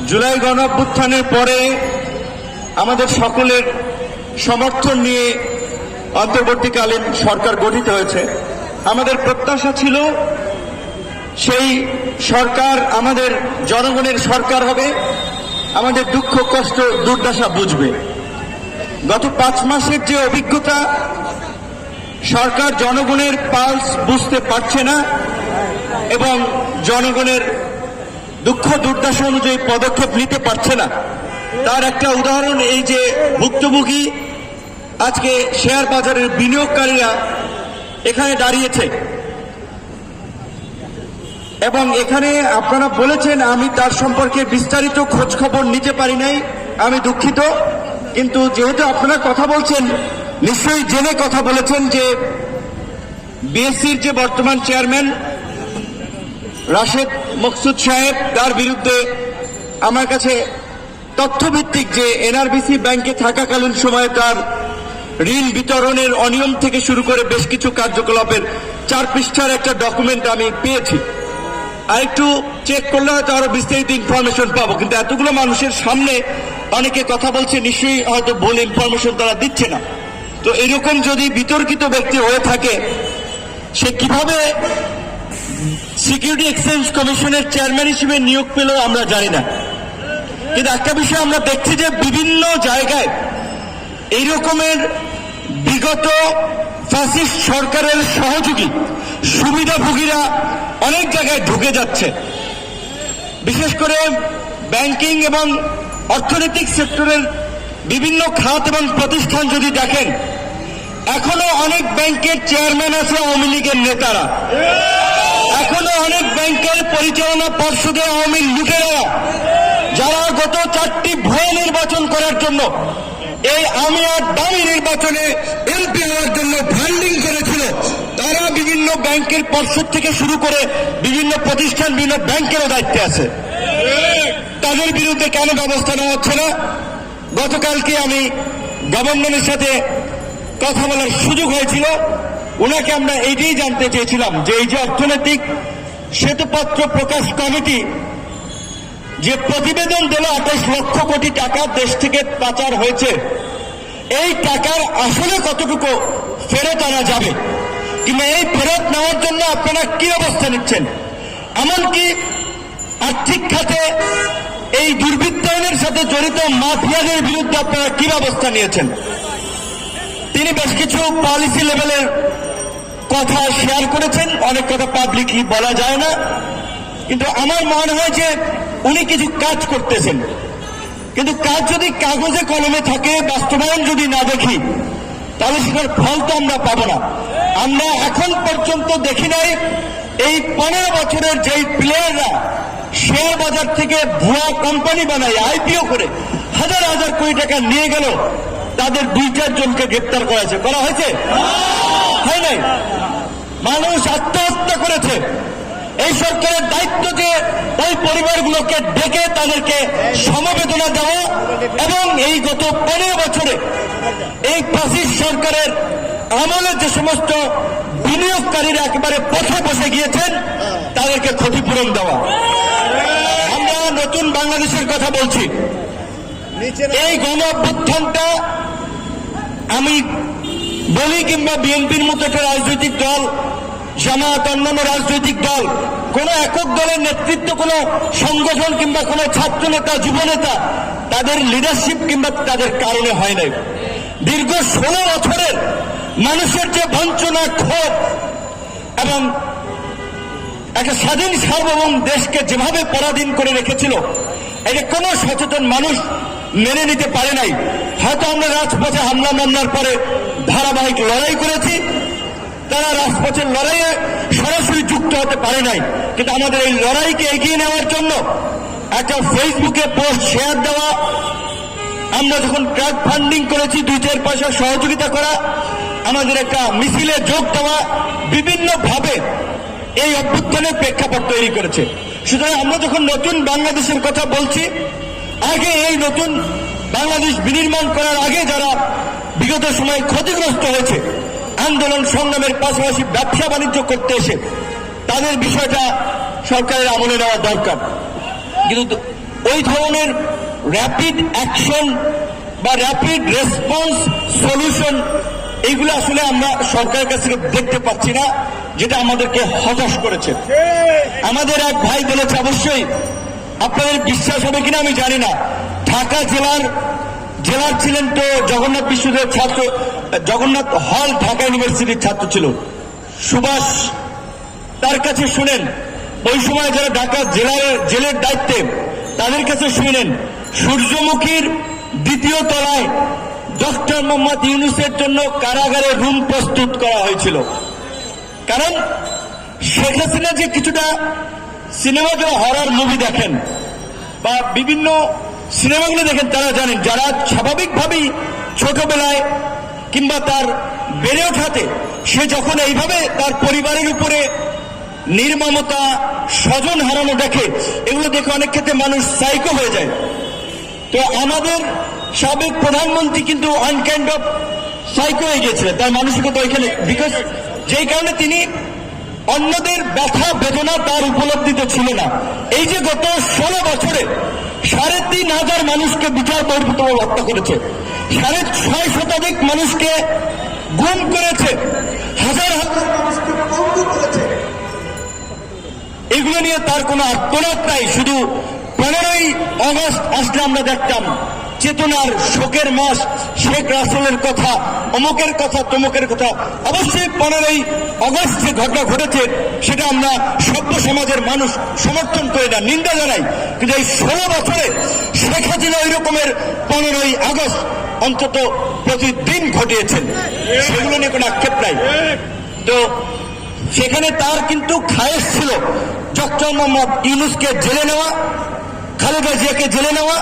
জুলাই গণঅভ্যুত্থানের পরে আমাদের সকলের সমর্থন নিয়ে অন্তর্বর্তীকালীন সরকার গঠিত হয়েছে। আমাদের প্রত্যাশা ছিল সেই সরকার আমাদের জনগণের সরকার হবে, আমাদের দুঃখ কষ্ট দুর্দশা বুঝবে। গত 5 মাসের যে অভিজ্ঞতা, সরকার জনগণের পালস বুঝতে পারছে না এবং জনগণের দুঃখ দুর্দশা অনুযায়ী পদক্ষেপ নিতে পারছে না। তার একটা উদাহরণ এই যে ভুক্তভোগী আজকে শেয়ার বাজারের বিনিয়োগকারীরা এখানে দাঁড়িয়েছে এবং এখানে আপনারা বলেছেন, আমি তার সম্পর্কে বিস্তারিত খোঁজ খবর নিতে পারি নাই, আমি দুঃখিত। কিন্তু যেহেতু আপনারা কথা বলছেন, নিশ্চয়ই জেনে কথা বলেছেন যে বিএসসির যে বর্তমান চেয়ারম্যান রাশেদ মকসুদ সাহেব, তার বিরুদ্ধে আমার কাছে তথ্যভিত্তিক যে এনআরবিসি ব্যাংকে থাকাকালীন সময়ে তার ঋণ বিতরণের অনিয়ম থেকে শুরু করে বেশ কিছু কার্যকলাপের 4 পৃষ্ঠার একটা ডকুমেন্ট আমি পেয়েছি। আর একটু চেক করলে হয়তো আরো বিস্তারিত ইনফরমেশন পাবো, কিন্তু এতগুলো মানুষের সামনে অনেকে কথা বলছে, নিশ্চয়ই হয়তো ভুল ইনফরমেশন তারা দিচ্ছে না। তো এরকম যদি বিতর্কিত ব্যক্তি হয়ে থাকে, সে কিভাবে সিকিউরিটি এক্সচেঞ্জ কমিশনের চেয়ারম্যান হিসেবে নিয়োগ পেল আমরা জানি না। কিন্তু একটা বিষয় আমরা দেখছি যে বিভিন্ন জায়গায় এই রকমের বিগত ফ্যাসিস্ট সরকারের সহযোগী সুবিধাভোগীরা অনেক জায়গায় ঢুকে যাচ্ছে। বিশেষ করে ব্যাংকিং এবং অর্থনৈতিক সেক্টরের বিভিন্ন খাত এবং প্রতিষ্ঠান যদি দেখেন, এখনো অনেক ব্যাংকের চেয়ারম্যান আছে আওয়ামী লীগের নেতারা, এখনো অনেক ব্যাংকের পরিচালনা পর্ষদে আওয়ামী লুটেরা, যারা গত 4টি ভুয়া নির্বাচন করার জন্য, এই আমি আর দামি নির্বাচনে এমপি হওয়ার জন্য ফান্ডিং করেছিল, তারা বিভিন্ন ব্যাংকের পর্ষদ থেকে শুরু করে বিভিন্ন প্রতিষ্ঠান, বিভিন্ন ব্যাংকেরও দায়িত্বে আছে। তাদের বিরুদ্ধে কেন ব্যবস্থা নেওয়া হচ্ছে না? গতকালকে আমি গভর্নরের সাথে কথা বলার সুযোগ হয়েছিল, ওনাকে আমরা এইটাই জানতে চেয়েছিলাম যে এই যে অর্থনৈতিক শ্বেতপত্র প্রকাশ কমিটি যে প্রতিবেদন দিল 28 লক্ষ কোটি টাকা দেশ থেকে পাচার হয়েছে, এই টাকার আসলে কতটুকু ফেরত আনা যাবে, কিংবা এই ফেরত নেওয়ার জন্য আপনারা কি অবস্থা নিচ্ছেন? এমনকি আর্থিক খাতে এই দুর্বৃত্তায়নের সাথে জড়িত মাফিয়াদের বিরুদ্ধে আপনারা কি ব্যবস্থা নিয়েছেন? তিনি বেশ কিছু পলিসি লেভেলের কথা শেয়ার করেছেন, অনেক কথা পাবলিকলি বলা যায় না, কিন্তু আমার মনে হয় যে উনি কিছু কাজ করতেছেন। কিন্তু কাজ যদি কাগজে কলমে থাকে, বাস্তবায়ন যদি না দেখি, তাহলে সেটার ফল তো আমরা পাবো না। আমরা এখন পর্যন্ত দেখি নাই এই 15 বছরের যেই প্লেয়াররা শেয়ার বাজার থেকে ভুয়া কোম্পানি বানায় আইপিও করে হাজার হাজার কোটি টাকা নিয়ে গেল, তাদের 2-4 জনকে গ্রেপ্তার করা হয়েছে? হয় নাই। মানুষ আত্মহত্যা করেছে। এই সরকারের দায়িত্ব যে ওই পরিবারগুলোকে ডেকে তাদেরকে সমবেদনা দেওয়া এবং এই গত 15 বছরে এই ফ্যাসিস্ট সরকারের আমলে যে সমস্ত বিনিয়োগকারীরা একেবারে পথে বসে গিয়েছেন, তাদেরকে ক্ষতিপূরণ দেওয়া। আমরা নতুন বাংলাদেশের কথা বলছি। এই গণ অভ্যুত্থানটা আমি বলি, কিংবা বিএনপির মতো একটা রাজনৈতিক দল, জামায়াত, অন্যান্য রাজনৈতিক দল, কোন একক দলের নেতৃত্ব, কোন সংগঠন কিংবা কোন ছাত্র নেতা, যুব নেতা, তাদের লিডারশিপ কিংবা তাদের কারণে হয় নাই। দীর্ঘ 16 বছরের মানুষের যে বঞ্চনা, ক্ষোভ এবং একটা স্বাধীন সার্বভৌম দেশকে যেভাবে পরাধীন করে রেখেছিল, এটা কোন সচেতন মানুষ মেনে নিতে পারে নাই। হয়তো আমরা রাজপথে হামলা মামলার পরে ধারাবাহিক লড়াই করেছি, তারা রাজপথের লড়াইয়ে সরাসরি যুক্ত হতে পারে নাই, কিন্তু আমাদের এই লড়াইকে এগিয়ে নেওয়ার জন্য একটা ফেসবুকে পোস্ট শেয়ার দেওয়া, আমরা যখন ক্রাউড ফান্ডিং করেছি 2-4 পয়সা সহযোগিতা করা, আমাদের একটা মিছিলে যোগ দেওয়া, বিভিন্নভাবে এই অভ্যুত্থানের প্রেক্ষাপট তৈরি করেছে। সুতরাং আমরা যখন নতুন বাংলাদেশের কথা বলছি, আগে এই নতুন বাংলাদেশ বিনির্মাণ করার আগে যারা বিগত সময়ে ক্ষতিগ্রস্ত হয়েছে, আন্দোলন সংগ্রামের পাশাপাশি ব্যবসা বাণিজ্য করতে এসে, তাদের বিষয়টা সরকারের আমলে নেওয়া দরকার। কিন্তু ওই ধরনের র্যাপিড অ্যাকশন বা র্যাপিড রেসপন্স সলিউশন এইগুলো আসলে আমরা সরকারের কাছ থেকে দেখতে পাচ্ছি না, যেটা আমাদেরকে হতাশ করেছে। আমাদের এক ভাই বলেছে, অবশ্যই আপনাদের বিশ্বাস হবে কিনা আমি জানি না, ঢাকা জেলার ছিলেন তো জগন্নাথ বিশ্ববিদ্যালয়ের ছাত্র, জগন্নাথ হল ঢাকা ইউনিভার্সিটির ছাত্র ছিল সুভাষ। তার কাছে শুনেন, ওই সময় যারা ঢাকা জেলের দায়িত্বে, তাদের কাছে শুনেন সূর্যমুখীর দ্বিতীয় তলায় ডক্টর মোহাম্মদ ইউনূসের জন্য কারাগারে রুম প্রস্তুত করা হয়েছিল। কারণ শেখ হাসিনা যে কিছুটা সিনেমা বা হরর মুভি দেখেন বা বিভিন্ন সিনেমাগুলো দেখেন, তারা জানেন যারা স্বাভাবিকভাবেই ছোটবেলায় কিংবা তার বেড়ে ওঠাতে সে যখন এইভাবে তার পরিবারের উপরে নির্মমতা, স্বজন হারানো দেখে, এগুলো দেখে অনেক ক্ষেত্রে মানুষ সাইকো হয়ে যায়। তো আমাদের সাবেক প্রধানমন্ত্রী কিন্তু আনকাইন্ড অফ সাইকো হয়ে গিয়েছিলেন, তার মানসিকতা ওইখানে, বিকজ যেই কারণে তিনি অন্যদের ব্যথা বেদনা তার উপলব্ধিতে ছিল না। এই যে গত 16 বছরে 3,500 মানুষকে বিচার বহির্ভূতভাবে হত্যা করেছে, 6.5 শতাধিক মানুষকে গুম করেছে, হাজার হাজার মানুষকে পঙ্গু করেছে, এগুলো নিয়ে তার কোনো আত্মনাদ নাই। শুধু 15ই আগস্ট আসলে আমরা দেখতাম চেতনার শোকের মাস, শেখ রাসেলের কথা, অমুকের কথা, তমুকের কথা। অবশ্যই 15ই আগস্ট যে ঘটনা ঘটেছে সেটা আমরা সভ্য সমাজের মানুষ সমর্থন করে না, নিন্দা জানাই, কিন্তু এই 16 বছরে শেখ হাসিনা ওই রকমের 15ই আগস্ট অন্তত প্রতিদিন ঘটিয়েছেন, সেগুলো নিয়ে কোনো আক্ষেপ নাই। তো সেখানে তার কিন্তু খায়েশ ছিল ডক্টর মোহাম্মদ ইউনূসকে জেলে নেওয়া, খালেদা জিয়াকে জেলে নেওয়া,